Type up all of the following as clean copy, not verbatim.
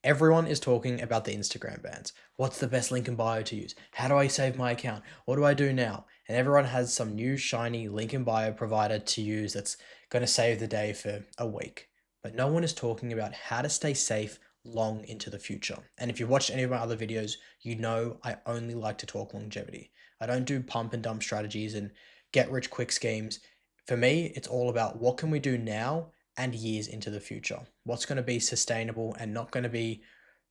Everyone is talking about the Instagram bans. What's the best link in bio to use? How do I save my account? What do I do now? And everyone has some new shiny link in bio provider to use that's going to save the day for a week. But no one is talking about how to stay safe long into the future. And if you've watched any of my other videos, you know I only like to talk longevity. I don't do pump and dump strategies and get rich quick schemes. For me, it's all about what can we do now and years into the future. What's going to be sustainable and not going to be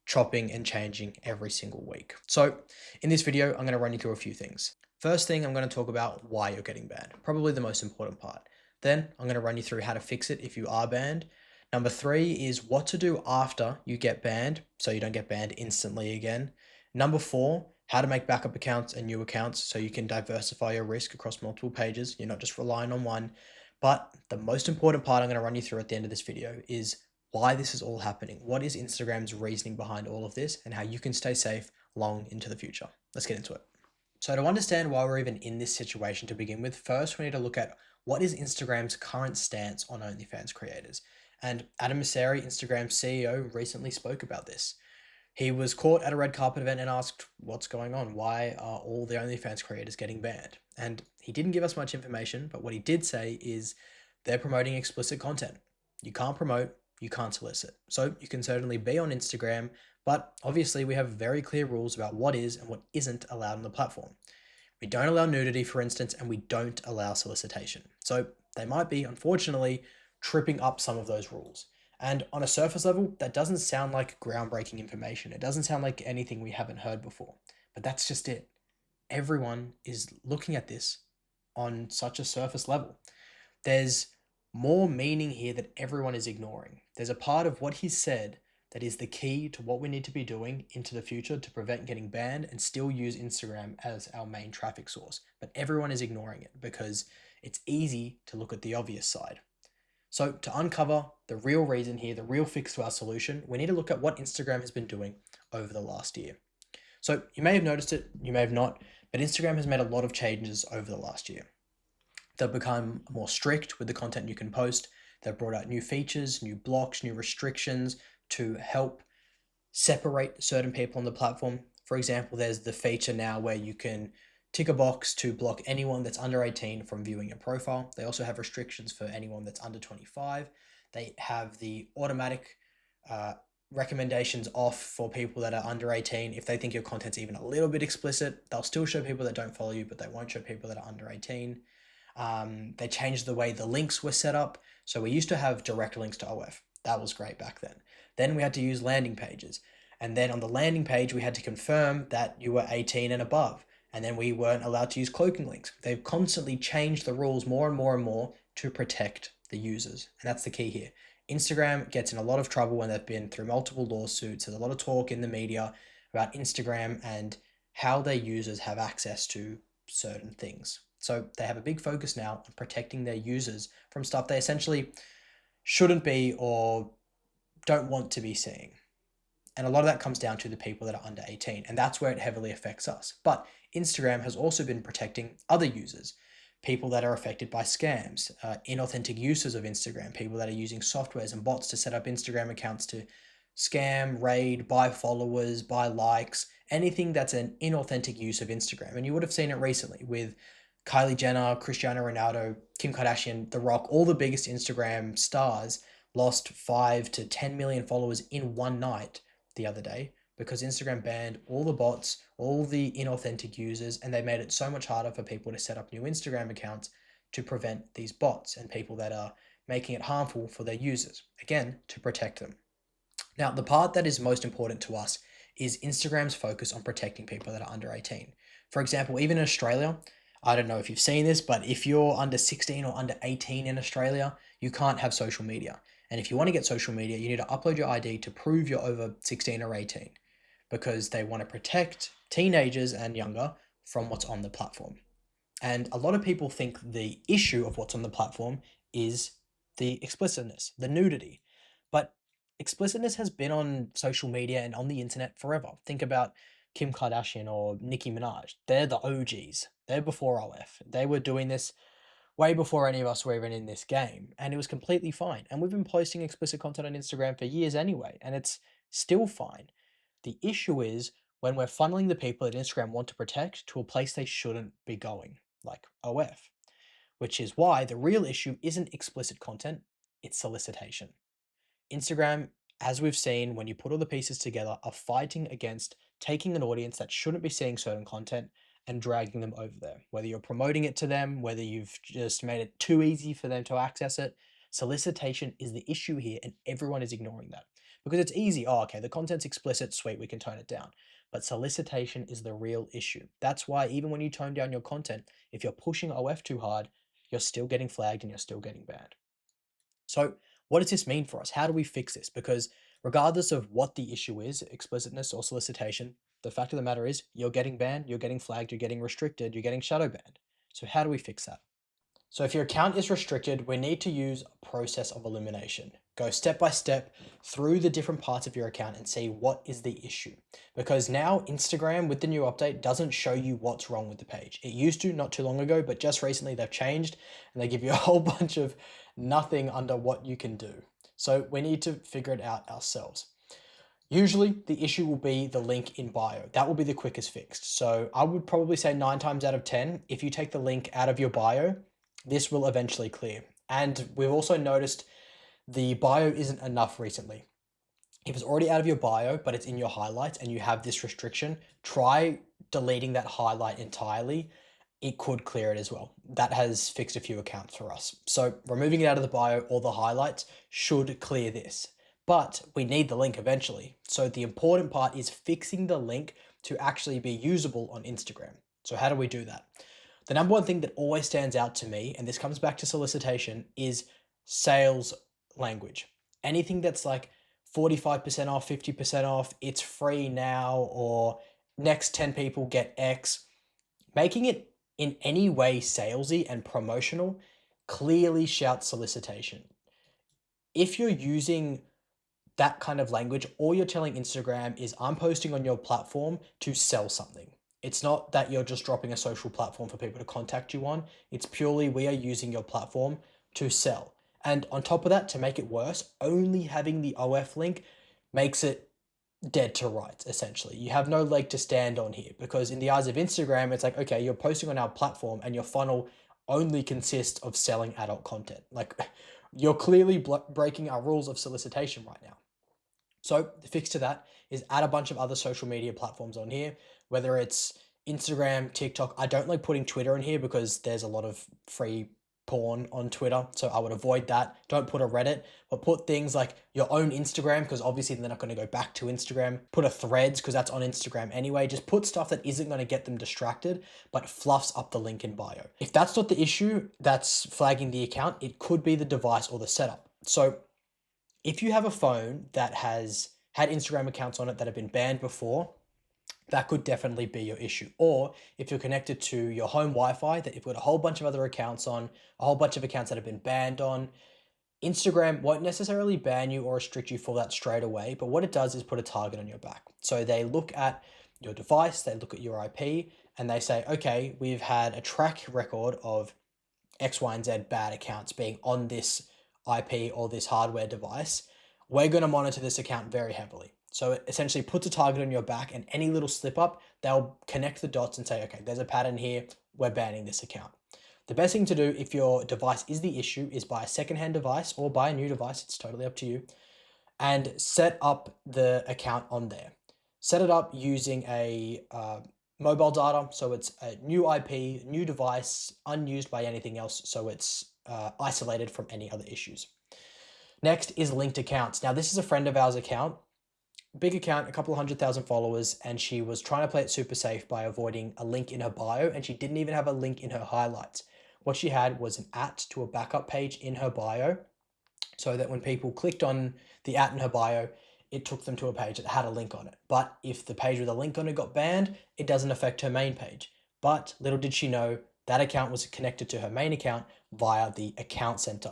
chopping and changing every single week. So in this video, I'm going to run you through a few things. First thing, I'm going to talk about why you're getting banned, probably the most important part. Then I'm going to run you through how to fix it if you are banned. Number three is what to do after you get banned so you don't get banned instantly again. Number four, how to make backup accounts and new accounts so you can diversify your risk across multiple pages. You're not just relying on one. But the most important part I'm going to run you through at the end of this video is why this is all happening. What is Instagram's reasoning behind all of this and how you can stay safe long into the future. Let's get into it. So to understand why we're even in this situation to begin with, first we need to look at what is Instagram's current stance on OnlyFans creators. And Adam Mosseri, Instagram's CEO, recently spoke about this. He was caught at a red carpet event and asked, what's going on? Why are all the OnlyFans creators getting banned? And he didn't give us much information, but what he did say is they're promoting explicit content. You can't promote, you can't solicit. So you can certainly be on Instagram, but obviously we have very clear rules about what is and what isn't allowed on the platform. We don't allow nudity, for instance, and we don't allow solicitation. So they might be, unfortunately, tripping up some of those rules. And on a surface level, that doesn't sound like groundbreaking information. It doesn't sound like anything we haven't heard before, but that's just it. Everyone is looking at this on such a surface level. There's more meaning here that everyone is ignoring. There's a part of what he said that is the key to what we need to be doing into the future to prevent getting banned and still use Instagram as our main traffic source. But everyone is ignoring it because it's easy to look at the obvious side. So to uncover the real reason here, the real fix to our solution, we need to look at what Instagram has been doing over the last year. So you may have noticed it, you may have not, but Instagram has made a lot of changes over the last year. They've become more strict with the content you can post. They've brought out new features, new blocks, new restrictions to help separate certain people on the platform. For example, there's the feature now where you can tick a box to block anyone that's under 18 from viewing your profile. They also have restrictions for anyone that's under 25. They have the automatic recommendations off for people that are under 18. If they think your content's even a little bit explicit, they'll still show people that don't follow you, but they won't show people that are under 18. They changed the way the links were set up. So we used to have direct links to OF. That was great back then. Then we had to use landing pages. And then on the landing page, we had to confirm that you were 18 and above. And then we weren't allowed to use cloaking links. They've constantly changed the rules more and more and more to protect the users. And that's the key here. Instagram gets in a lot of trouble when they've been through multiple lawsuits. There's a lot of talk in the media about Instagram and how their users have access to certain things. So they have a big focus now on protecting their users from stuff they essentially shouldn't be or don't want to be seeing. And a lot of that comes down to the people that are under 18, and that's where it heavily affects us. But Instagram has also been protecting other users, people that are affected by scams, inauthentic users of Instagram, people that are using softwares and bots to set up Instagram accounts to scam, raid, buy followers, buy likes, anything that's an inauthentic use of Instagram. And you would have seen it recently with Kylie Jenner, Cristiano Ronaldo, Kim Kardashian, The Rock, all the biggest Instagram stars lost 5 to 10 million followers in one night the other day because Instagram banned all the bots, all the inauthentic users, and they made it so much harder for people to set up new Instagram accounts to prevent these bots and people that are making it harmful for their users, again, to protect them. Now, the part that is most important to us is Instagram's focus on protecting people that are under 18. For example, even in Australia, I don't know if you've seen this, but if you're under 16 or under 18 in Australia, you can't have social media. And if you want to get social media, you need to upload your ID to prove you're over 16 or 18 because they want to protect teenagers and younger from what's on the platform. And a lot of people think the issue of what's on the platform is the explicitness, the nudity. But explicitness has been on social media and on the internet forever. Think about Kim Kardashian or Nicki Minaj. They're the OGs. They're before OF. They were doing this way before any of us were even in this game, and it was completely fine. And we've been posting explicit content on Instagram for years anyway, and it's Still fine. The issue is when we're funneling the people that Instagram want to protect to a place they shouldn't be going, like OF, which is why the real issue isn't explicit content, it's solicitation. Instagram, as we've seen, when you put all the pieces together, are fighting against taking an audience that shouldn't be seeing certain content and dragging them over there. Whether you're promoting it to them, whether you've just made it too easy for them to access it, solicitation is the issue here, and everyone is ignoring that. Because it's easy, oh, okay, the content's explicit, sweet, we can tone it down. But solicitation is the real issue. That's why even when you tone down your content, if you're pushing OF too hard, you're still getting flagged and you're still getting banned. So, what does this mean for us? How do we fix this? Because regardless of what the issue is, explicitness or solicitation, the fact of the matter is you're getting banned, you're getting flagged, you're getting restricted, you're getting shadow banned. So, how do we fix that? So if your account is restricted, we need to use a process of elimination. Go step by step through the different parts of your account and see what is the issue. Because now Instagram with the new update doesn't show you what's wrong with the page. It used to not too long ago, but just recently they've changed and they give you a whole bunch of nothing under what you can do. So we need to figure it out ourselves. Usually the issue will be the link in bio. That will be the quickest fixed. So I would probably say 9 times out of 10, if you take the link out of your bio, this will eventually clear. And we've also noticed the bio isn't enough recently. If it's already out of your bio, but it's in your highlights and you have this restriction, try deleting that highlight entirely. It could clear it as well. That has fixed a few accounts for us. So removing it out of the bio or the highlights should clear this. But we need the link eventually. So the important part is fixing the link to actually be usable on Instagram. So how do we do that? The number one thing that always stands out to me, and this comes back to solicitation, is sales language. Anything that's like 45% off, 50% off, it's free now, or next 10 people get X, making it in any way salesy and promotional clearly shouts solicitation. If you're using that kind of language, all you're telling Instagram is I'm posting on your platform to sell something. It's not that you're just dropping a social platform for people to contact you on. It's purely we are using your platform to sell. And on top of that, to make it worse, only having the OF link makes it dead to rights, essentially. You have no leg to stand on here because in the eyes of Instagram, it's like, okay, you're posting on our platform and your funnel only consists of selling adult content. Like you're clearly breaking our rules of solicitation right now. So the fix to that is add a bunch of other social media platforms on here, whether it's Instagram, TikTok. I don't like putting Twitter in here because there's a lot of free porn on Twitter. So I would avoid that. Don't put a Reddit, but put things like your own Instagram because obviously they're not going to go back to Instagram. Put a Threads because that's on Instagram anyway. Just put stuff that isn't going to get them distracted, but fluffs up the link in bio. If that's not the issue that's flagging the account, it could be the device or the setup. So if you have a phone that has had Instagram accounts on it that have been banned before, that could definitely be your issue. Or if you're connected to your home Wi-Fi that you've got a whole bunch of other accounts on, a whole bunch of accounts that have been banned on, Instagram won't necessarily ban you or restrict you for that straight away, but what it does is put a target on your back. So they look at your device, they look at your IP, and they say, okay, we've had a track record of X, Y, and Z bad accounts being on this IP or this hardware device. We're going to monitor this account very heavily. So it essentially puts a target on your back, and any little slip up, they'll connect the dots and say, okay, there's a pattern here, we're banning this account. The best thing to do if your device is the issue is buy a secondhand device or buy a new device, it's totally up to you, and set up the account on there. Set it up using a mobile data, so it's a new IP, new device, unused by anything else, so it's isolated from any other issues. Next is linked accounts. Now this is a friend of ours account, big account, a couple of 100,000 followers, and she was trying to play it super safe by avoiding a link in her bio, and she didn't even have a link in her highlights. What she had was an @ to a backup page in her bio, so that when people clicked on the @ in her bio, it took them to a page that had a link on it. But if the page with a link on it got banned, it doesn't affect her main page. But little did she know, that account was connected to her main account via the account center.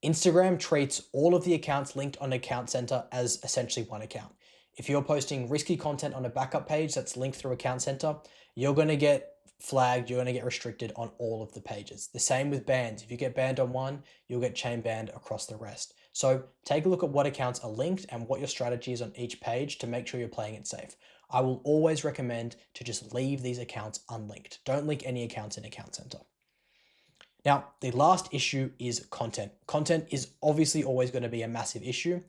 Instagram treats all of the accounts linked on Account Center as essentially one account. If you're posting risky content on a backup page that's linked through Account Center, you're going to get flagged, you're going to get restricted on all of the pages. The same with bans. If you get banned on one, you'll get chain banned across the rest. So take a look at what accounts are linked and what your strategy is on each page to make sure you're playing it safe. I will always recommend to just leave these accounts unlinked. Don't link any accounts in Account Center. Now, the last issue is content. Content is obviously always going to be a massive issue.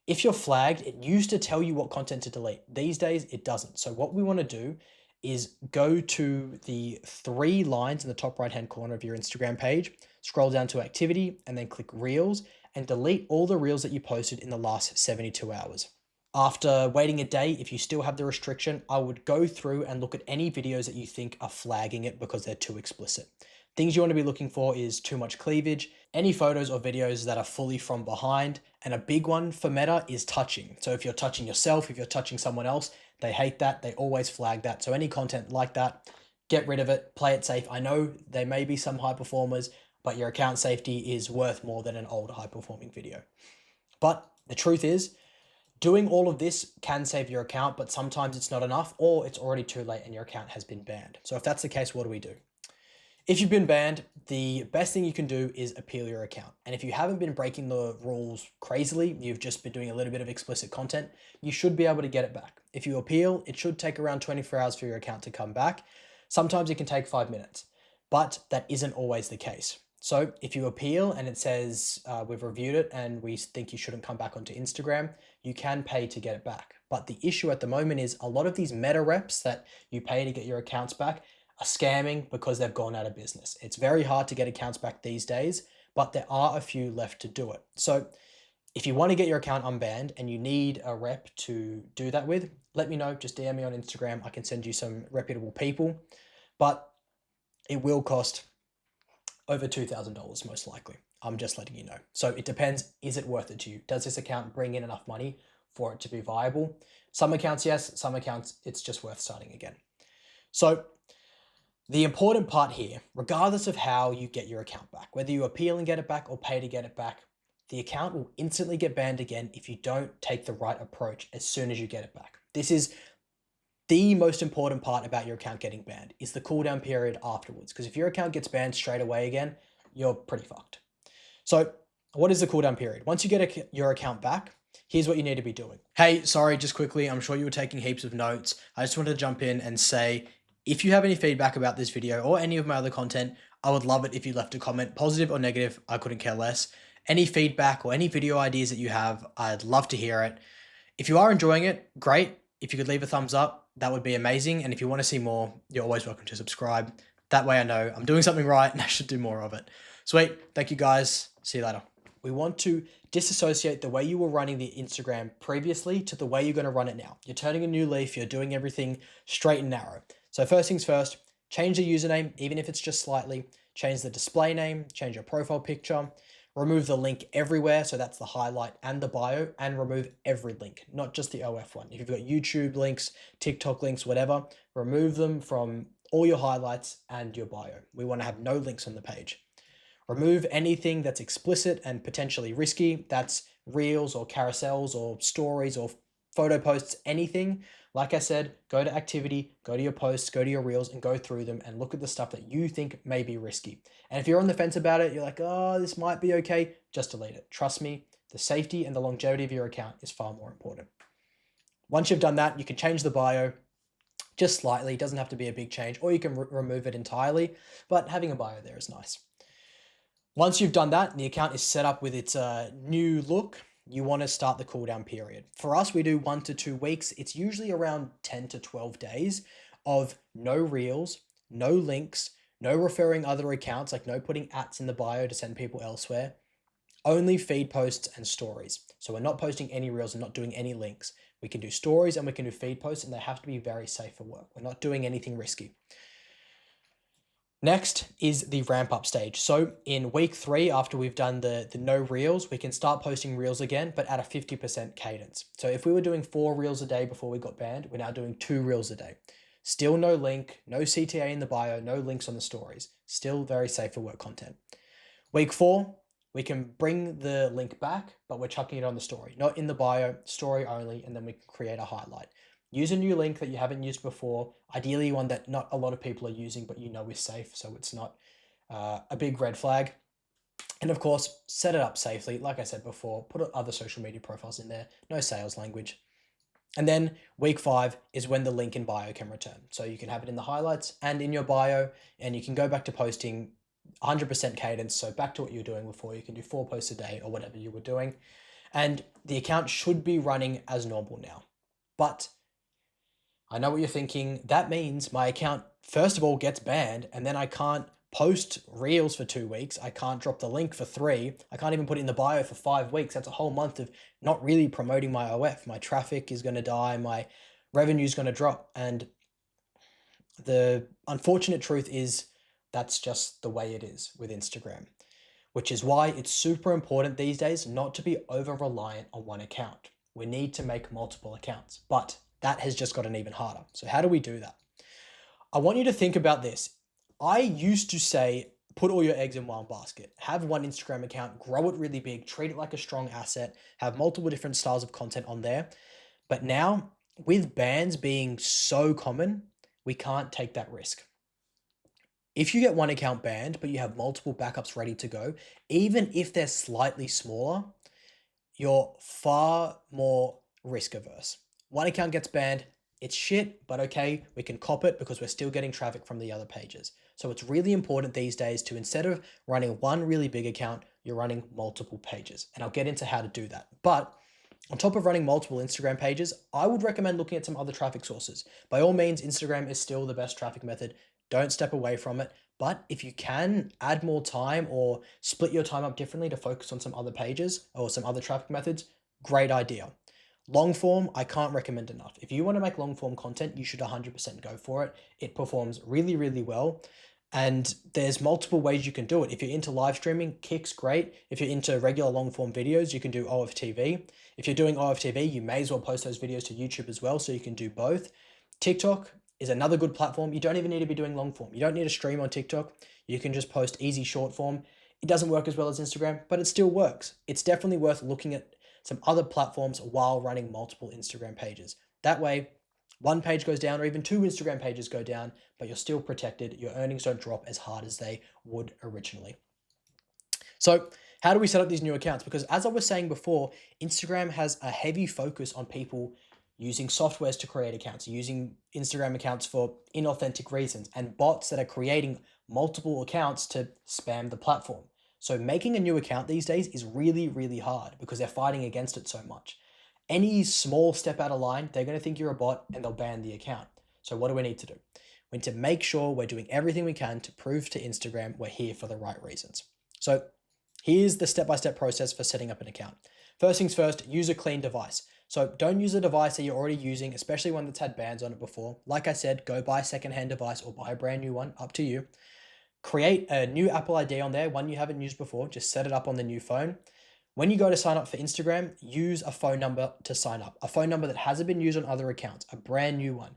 If you're flagged, it used to tell you what content to delete. These days, it doesn't. So what we want to do is go to the 3 lines in the top right-hand corner of your Instagram page, scroll down to activity, and then click Reels, and delete all the Reels that you posted in the last 72 hours. After waiting a day, if you still have the restriction, I would go through and look at any videos that you think are flagging it because they're too explicit. Things you want to be looking for is too much cleavage, any photos or videos that are fully from behind, and a big one for Meta is touching. So if you're touching yourself, if you're touching someone else, they hate that. They always flag that. So any content like that, get rid of it, play it safe. I know there may be some high performers, but your account safety is worth more than an old high performing video. But the truth is, doing all of this can save your account, but sometimes it's not enough or it's already too late and your account has been banned. So if that's the case, what do we do? If you've been banned, the best thing you can do is appeal your account. And if you haven't been breaking the rules crazily, you've just been doing a little bit of explicit content, you should be able to get it back. If you appeal, it should take around 24 hours for your account to come back. Sometimes it can take 5 minutes, but that isn't always the case. So if you appeal and it says we've reviewed it and we think you shouldn't come back onto Instagram, you can pay to get it back. But the issue at the moment is a lot of these meta reps that you pay to get your accounts back are scamming because they've gone out of business. It's very hard to get accounts back these days, but there are a few left to do it. So if you want to get your account unbanned and you need a rep to do that with, let me know. Just DM me on Instagram. I can send you some reputable people, but it will cost over $2,000 most likely. I'm just letting you know. So it depends, is it worth it to you? Does this account bring in enough money for it to be viable? Some accounts, yes. Some accounts, it's just worth starting again. So the important part here, regardless of how you get your account back, whether you appeal and get it back or pay to get it back, the account will instantly get banned again if you don't take the right approach as soon as you get it back. This is the most important part about your account getting banned, is the cooldown period afterwards. Because if your account gets banned straight away again, you're pretty fucked. So what is the cooldown period? Once you get your account back, here's what you need to be doing. Hey, sorry, just quickly, I'm sure you were taking heaps of notes. I just wanted to jump in and say, if you have any feedback about this video or any of my other content, I would love it if you left a comment, positive or negative, I couldn't care less. Any feedback or any video ideas that you have, I'd love to hear it. If you are enjoying it, great. If you could leave a thumbs up, that would be amazing. And if you want to see more, you're always welcome to subscribe. That way I know I'm doing something right and I should do more of it. Sweet. Thank you guys. See you later. We want to disassociate the way you were running the Instagram previously to the way you're going to run it now. You're turning a new leaf. You're doing everything straight and narrow. So first things first, change the username, even if it's just slightly. Change the display name, change your profile picture, remove the link everywhere. So that's the highlight and the bio, and remove every link, not just the OF one. If you've got YouTube links, TikTok links, whatever, remove them from all your highlights and your bio. We want to have no links on the page. Remove anything that's explicit and potentially risky. That's reels or carousels or stories or photo posts, anything. Like I said, go to activity, go to your posts, go to your reels and go through them and look at the stuff that you think may be risky. And if you're on the fence about it, you're like, oh, this might be okay, just delete it. Trust me, the safety and the longevity of your account is far more important. Once you've done that, you can change the bio just slightly. It doesn't have to be a big change, or you can remove it entirely, but having a bio there is nice. Once you've done that, the account is set up with its new look, you want to start the cooldown period. For us, we do 1 to 2 weeks. It's usually around 10 to 12 days of no reels, no links, no referring other accounts, like no putting ats in the bio to send people elsewhere, only feed posts and stories. So we're not posting any reels and not doing any links. We can do stories and we can do feed posts, and they have to be very safe for work. We're not doing anything risky. Next is the ramp up stage. So in week 3, after we've done the no reels, we can start posting reels again, but at a 50% cadence. So if we were doing 4 reels a day before we got banned, we're now doing 2 reels a day. Still no link, no CTA in the bio, no links on the stories. Still very safe for work content. Week 4, we can bring the link back, but we're chucking it on the story, not in the bio, story only, and then we can create a highlight. Use a new link that you haven't used before, ideally one that not a lot of people are using, but you know is safe, so it's not a big red flag. And of course, set it up safely. Like I said before, put other social media profiles in there, no sales language. And then week 5 is when the link in bio can return. So you can have it in the highlights and in your bio, and you can go back to posting 100% cadence. So back to what you were doing before. You can do 4 posts a day or whatever you were doing. And the account should be running as normal now. But I know what you're thinking. That means my account, first of all, gets banned, and then I can't post reels for 2 weeks. I can't drop the link for 3. I can't even put it in the bio for 5 weeks. That's a whole month of not really promoting my OF. My traffic is going to die. My revenue is going to drop. And the unfortunate truth is that's just the way it is with Instagram, which is why it's super important these days not to be over reliant on one account. We need to make multiple accounts, but that has just gotten even harder. So how do we do that? I want you to think about this. I used to say, put all your eggs in one basket. Have one Instagram account, grow it really big, treat it like a strong asset, have multiple different styles of content on there. But now, with bans being so common, we can't take that risk. If you get one account banned, but you have multiple backups ready to go, even if they're slightly smaller, you're far more risk averse. One account gets banned, it's shit, but okay, we can cop it because we're still getting traffic from the other pages. So it's really important these days to, instead of running one really big account, you're running multiple pages. And I'll get into how to do that. But on top of running multiple Instagram pages, I would recommend looking at some other traffic sources. By all means, Instagram is still the best traffic method. Don't step away from it. But if you can add more time or split your time up differently to focus on some other pages or some other traffic methods, great idea. Long form, I can't recommend enough. If you want to make long form content, you should 100% go for it. It performs really, really well. And there's multiple ways you can do it. If you're into live streaming, Kick's great. If you're into regular long form videos, you can do OFTV. If you're doing OFTV, you may as well post those videos to YouTube as well, so you can do both. TikTok is another good platform. You don't even need to be doing long form. You don't need to stream on TikTok. You can just post easy short form. It doesn't work as well as Instagram, but it still works. It's definitely worth looking at some other platforms while running multiple Instagram pages. That way, one page goes down or even 2 Instagram pages go down, but you're still protected. Your earnings don't drop as hard as they would originally. So how do we set up these new accounts? Because as I was saying before, Instagram has a heavy focus on people using softwares to create accounts, using Instagram accounts for inauthentic reasons, and bots that are creating multiple accounts to spam the platform. So making a new account these days is really, really hard because they're fighting against it so much. Any small step out of line, they're going to think you're a bot and they'll ban the account. So what do we need to do? We need to make sure we're doing everything we can to prove to Instagram we're here for the right reasons. So here's the step-by-step process for setting up an account. First things first, use a clean device. So don't use a device that you're already using, especially one that's had bans on it before. Like I said, go buy a secondhand device or buy a brand new one, up to you. Create a new Apple ID on there, one you haven't used before, just set it up on the new phone. When you go to sign up for Instagram, use a phone number to sign up, a phone number that hasn't been used on other accounts, a brand new one.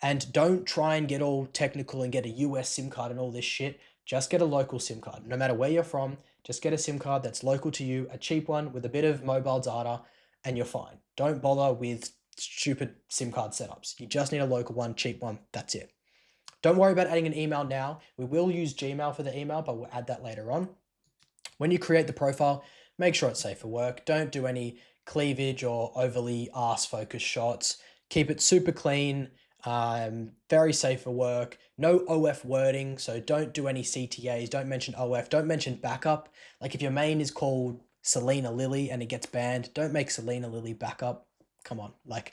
And don't try and get all technical and get a US SIM card and all this shit. Just get a local SIM card. No matter where you're from, just get a SIM card that's local to you, a cheap one with a bit of mobile data, and you're fine. Don't bother with stupid SIM card setups. You just need a local one, cheap one, that's it. Don't worry about adding an email now. We will use Gmail for the email, but we'll add that later on. When you create the profile, make sure it's safe for work. Don't do any cleavage or overly ass-focused shots. Keep it super clean, very safe for work. No OF wording, so don't do any CTAs. Don't mention OF. Don't mention backup. Like if your main is called Selena Lily and it gets banned, don't make Selena Lily backup. Come on, like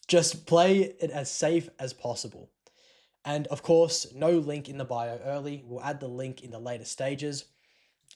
just play it as safe as possible. And of course, no link in the bio early. We'll add the link in the later stages.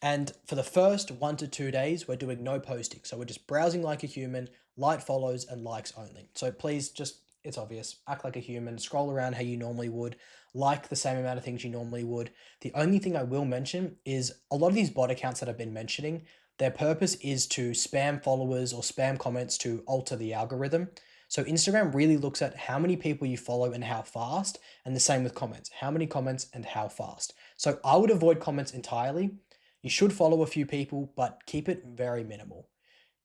And for the first 1 to 2 days, we're doing no posting. So we're just browsing like a human, light follows and likes only. So please just, it's obvious, act like a human, scroll around how you normally would, like the same amount of things you normally would. The only thing I will mention is a lot of these bot accounts that I've been mentioning, their purpose is to spam followers or spam comments to alter the algorithm. So Instagram really looks at how many people you follow and how fast, and the same with comments, how many comments and how fast. So I would avoid comments entirely. You should follow a few people, but keep it very minimal.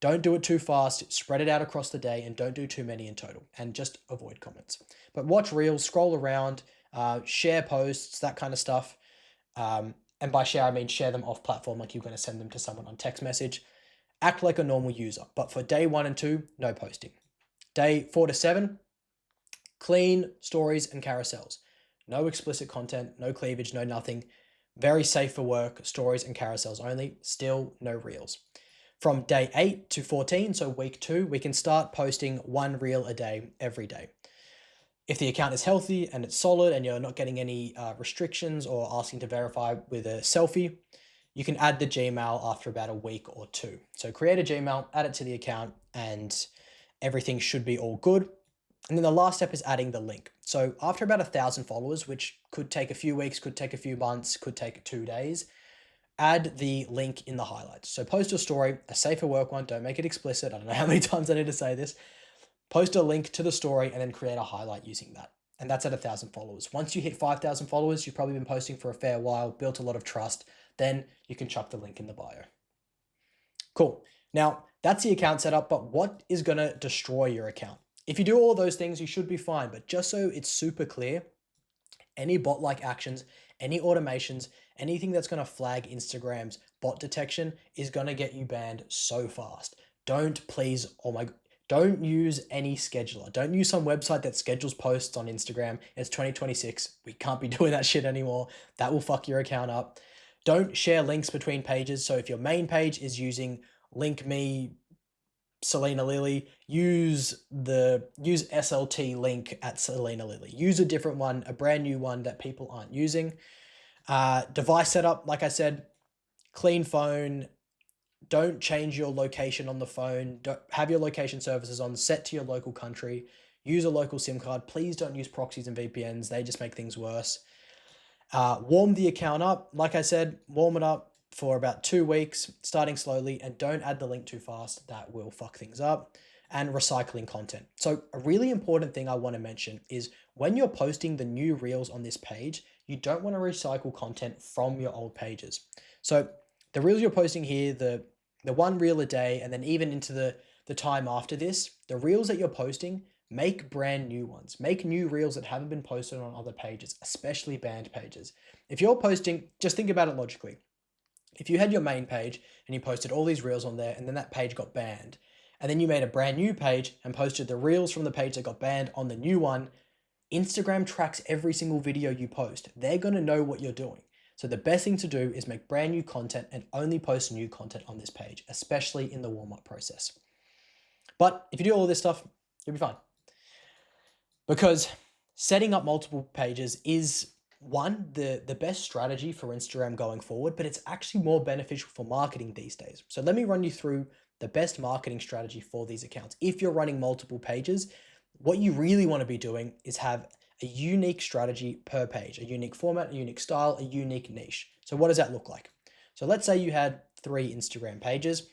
Don't do it too fast, spread it out across the day, and don't do too many in total, and just avoid comments. But watch reels, scroll around, share posts, that kind of stuff. And by share, I mean share them off platform, like you're going to send them to someone on text message. Act like a normal user. But for day 1 and 2, no posting. Day 4 to 7, clean stories and carousels. No explicit content, no cleavage, no nothing. Very safe for work, stories and carousels only. Still no reels. From day 8 to 14, so week 2, we can start posting 1 reel a day, every day. If the account is healthy and it's solid and you're not getting any restrictions or asking to verify with a selfie, you can add the Gmail after about a week or 2. So create a Gmail, add it to the account, and everything should be all good. And then the last step is adding the link. So after about 1,000 followers, which could take a few weeks, could take a few months, could take 2 days, add the link in the highlights. So post a story, a safer work one, don't make it explicit. I don't know how many times I need to say this. Post a link to the story and then create a highlight using that. And that's at 1,000 followers. Once you hit 5,000 followers, you've probably been posting for a fair while, built a lot of trust. Then you can chuck the link in the bio. Cool. Now, that's the account setup, but what is going to destroy your account? If you do all those things, you should be fine. But just so it's super clear, any bot-like actions, any automations, anything that's going to flag Instagram's bot detection is going to get you banned so fast. Don't use any scheduler. Don't use some website that schedules posts on Instagram. It's 2026. We can't be doing that shit anymore. That will fuck your account up. Don't share links between pages. So if your main page is using link me Selena Lily, use SLT link at Selena Lily. Use a different one, a brand new one that people aren't using. Device setup, like I said, clean phone. Don't change your location on the phone. Don't have your location services on, set to your local country. Use a local SIM card. Please don't use proxies and VPNs. They just make things worse. Warm the account up. Like I said, warm it up for about 2 weeks, starting slowly, and don't add the link too fast. That will fuck things up. And recycling content. So a really important thing I want to mention is when you're posting the new reels on this page, you don't want to recycle content from your old pages. So the reels you're posting here, the 1 reel a day, and then even into the time after this, the reels that you're posting, make brand new ones. Make new reels that haven't been posted on other pages, especially banned pages. If you're posting, just think about it logically. If you had your main page and you posted all these reels on there and then that page got banned, and then you made a brand new page and posted the reels from the page that got banned on the new one, Instagram tracks every single video you post. They're going to know what you're doing. So the best thing to do is make brand new content and only post new content on this page, especially in the warm-up process. But if you do all this stuff, you'll be fine. Because setting up multiple pages is the best strategy for Instagram going forward, but it's actually more beneficial for marketing these days. So let me run you through the best marketing strategy for these accounts. If you're running multiple pages, what you really want to be doing is have a unique strategy per page, a unique format, a unique style, a unique niche. So what does that look like? So let's say you had 3 Instagram pages,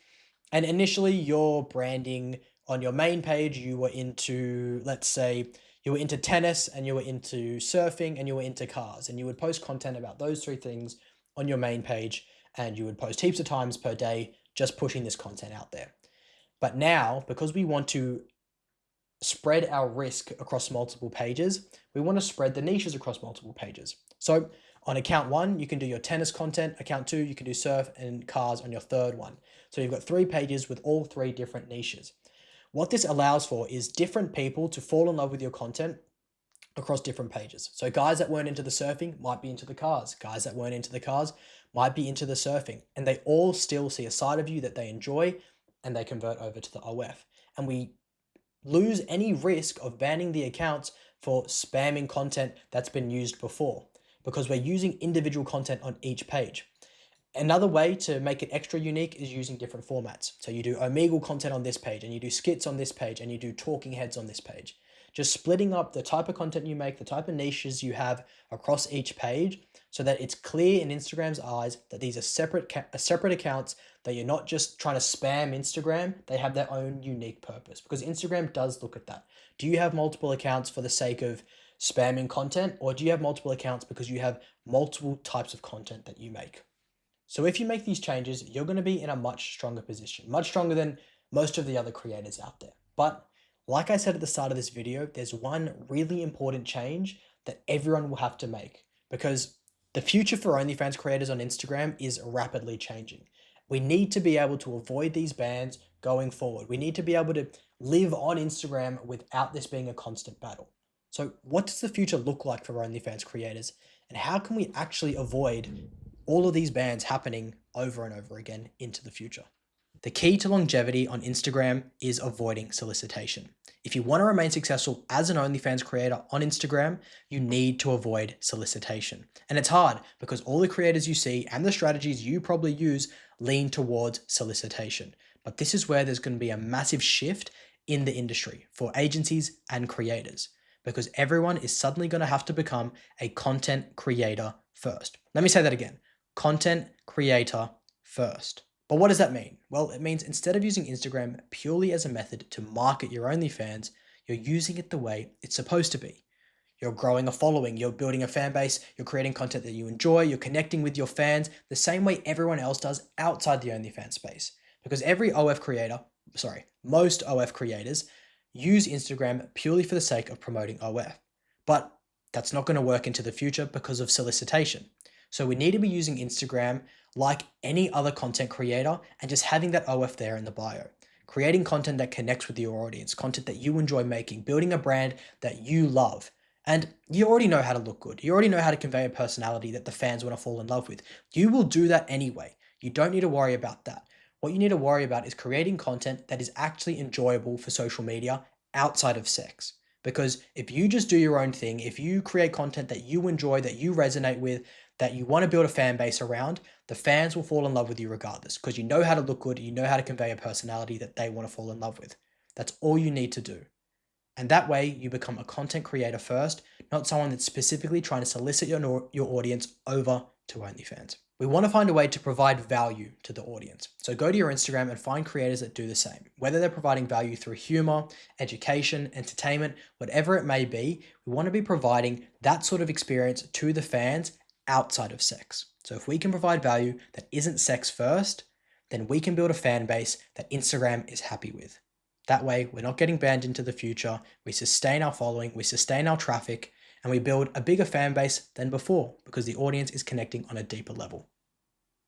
and initially your branding on your main page, you were into, let's say, you were into tennis and you were into surfing and you were into cars, and you would post content about those 3 things on your main page, and you would post heaps of times per day, just pushing this content out there. But now, because we want to spread our risk across multiple pages, we want to spread the niches across multiple pages. So on account 1, you can do your tennis content. Account 2, you can do surf and cars on your 3rd one. So you've got 3 pages with all 3 different niches. What this allows for is different people to fall in love with your content across different pages. So guys that weren't into the surfing might be into the cars. Guys that weren't into the cars might be into the surfing. And they all still see a side of you that they enjoy, and they convert over to the OF. And we lose any risk of banning the accounts for spamming content that's been used before, because we're using individual content on each page. Another way to make it extra unique is using different formats. So you do Omegle content on this page, and you do skits on this page, and you do talking heads on this page. Just splitting up the type of content you make, the type of niches you have across each page, so that it's clear in Instagram's eyes that these are separate accounts, that you're not just trying to spam Instagram. They have their own unique purpose, because Instagram does look at that. Do you have multiple accounts for the sake of spamming content, or do you have multiple accounts because you have multiple types of content that you make? So if you make these changes, you're going to be in a much stronger position, much stronger than most of the other creators out there. But like I said at the start of this video, there's one really important change that everyone will have to make, because The future for OnlyFans creators on Instagram is rapidly changing. We need to be able to avoid these bans going forward. We need to be able to live on Instagram without this being a constant battle. So, what does the future look like for OnlyFans creators? And how can we actually avoid all of these bans happening over and over again into the future? The key to longevity on Instagram is avoiding solicitation. If you want to remain successful as an OnlyFans creator on Instagram, you need to avoid solicitation. And it's hard because all the creators you see and the strategies you probably use lean towards solicitation. But this is where there's going to be a massive shift in the industry for agencies and creators because everyone is suddenly going to have to become a content creator first. Let me say that again. Content creator first. But what does that mean? Well, it means instead of using Instagram purely as a method to market your OnlyFans, you're using it the way it's supposed to be. You're growing a following, you're building a fan base, you're creating content that you enjoy, you're connecting with your fans the same way everyone else does outside the OnlyFans space. Because most OF creators use Instagram purely for the sake of promoting OF. But that's not going to work into the future because of solicitation. So we need to be using Instagram like any other content creator and just having that OF there in the bio. Creating content that connects with your audience, content that you enjoy making, building a brand that you love. And you already know how to look good. You already know how to convey a personality that the fans want to fall in love with. You will do that anyway. You don't need to worry about that. What you need to worry about is creating content that is actually enjoyable for social media outside of sex. Because if you just do your own thing, if you create content that you enjoy, that you resonate with, that you want to build a fan base around, the fans will fall in love with you regardless because you know how to look good, you know how to convey a personality that they want to fall in love with. That's all you need to do. And that way you become a content creator first, not someone that's specifically trying to solicit your audience over to OnlyFans. We want to find a way to provide value to the audience. So go to your Instagram and find creators that do the same. Whether they're providing value through humor, education, entertainment, whatever it may be, we want to be providing that sort of experience to the fans outside of sex. So if we can provide value that isn't sex first, then we can build a fan base that Instagram is happy with. That way, we're not getting banned into the future, we sustain our following, we sustain our traffic, and we build a bigger fan base than before because the audience is connecting on a deeper level.